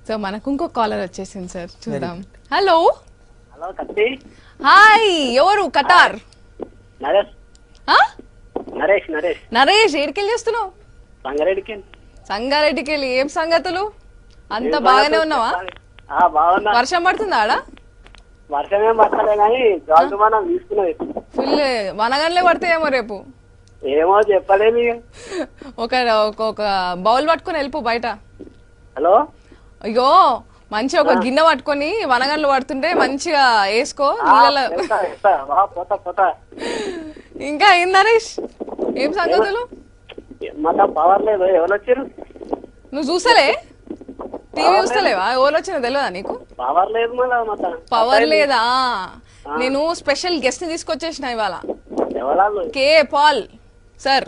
So మనకు ఇంకో caller వచ్చేసింది సార్, చూద్దాం. హలో హలో కత్తి. హాయ్, ఎవరు? కటార్ నరేష్. ఆ? నరేష్ నరేష్ నరేష్, ఏడికెళ్ళి చేస్తున్నావు? సంగారెడ్డికి. సంగారెడ్డికి వెళ్ళి ఏం సంగతులు? అంత బాగానే ఉన్నావా? బాగున్నా. వర్షం పడుతుందా ఆడ? వర్షం ఏం పడతలే కానీ గాలి మనం తీసుకున్నది ఫుల్ వనగండ్లే పడతాయేమో రేపు. ఏమో చెప్పలేము. ఒక ఒక బౌల్ పట్టుకొని వెళ్ళిపో బయట. హలో. అయ్యో, మంచిగా ఒక గిన్నె పట్టుకొని వనగండ్లు పడుతుంటే మంచిగా వేసుకో నీళ్ళలో. పోతా. ఇంకా ఏం నరేష్, ఏం సంగతులు? మొత్తం పవర్ లేదు. ఎవరు వచ్చారు? నువ్వు చూసలే, టీవీ చూస్తలేవా? ఎవరు వచ్చినా తెలియదా నీకు? పవర్ లేదు మళ్ళా. మొత్తం పవర్ లేదా? నేను స్పెషల్ గెస్ట్ ని తీసుకొచ్చేసిన ఇవాళ. ఎవరు? కే పాల్ సార్.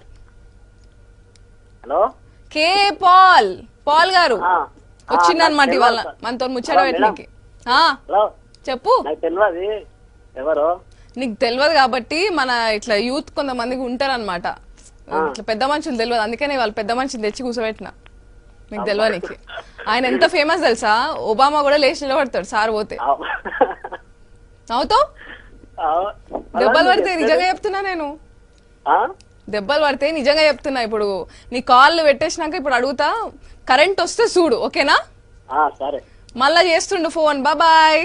హలో. కే పాల్ గారు వచ్చిందనమాట ఇవాళ మనతో ముచ్చట పెట్టడానికి. హలో చెప్పు. నాకు తెలియదు ఎవరు. నీకు తెలియదు కాబట్టి మన ఇట్లా యూత్ కొంతమందికి ఉంటారనమాట, ఇట్లా పెద్ద మనుషులు తెలియదు, అందుకనే వాళ్ళు పెద్ద మనిషిని తెచ్చి కూర్చోబెట్టిన. మీకు తెలియనికి ఆయన ఎంత ఫేమస్ తెలుసా? ఒబామా కూడా లేచి నిలబడతాడు సార్ పోతే. అవుతావు? దెబ్బలు పడితే నిజంగా చెప్తున్నా నేను, దెబ్బలు పడితే నిజంగా చెప్తున్నా. ఇప్పుడు నీ కాళ్ళు పెట్టేసినాక ఇప్పుడు అడుగుతా, కరెంట్ వస్తే చూడు, ఓకేనా? సరే. మళ్ళా చేస్తుండు ఫోన్. బాయ్.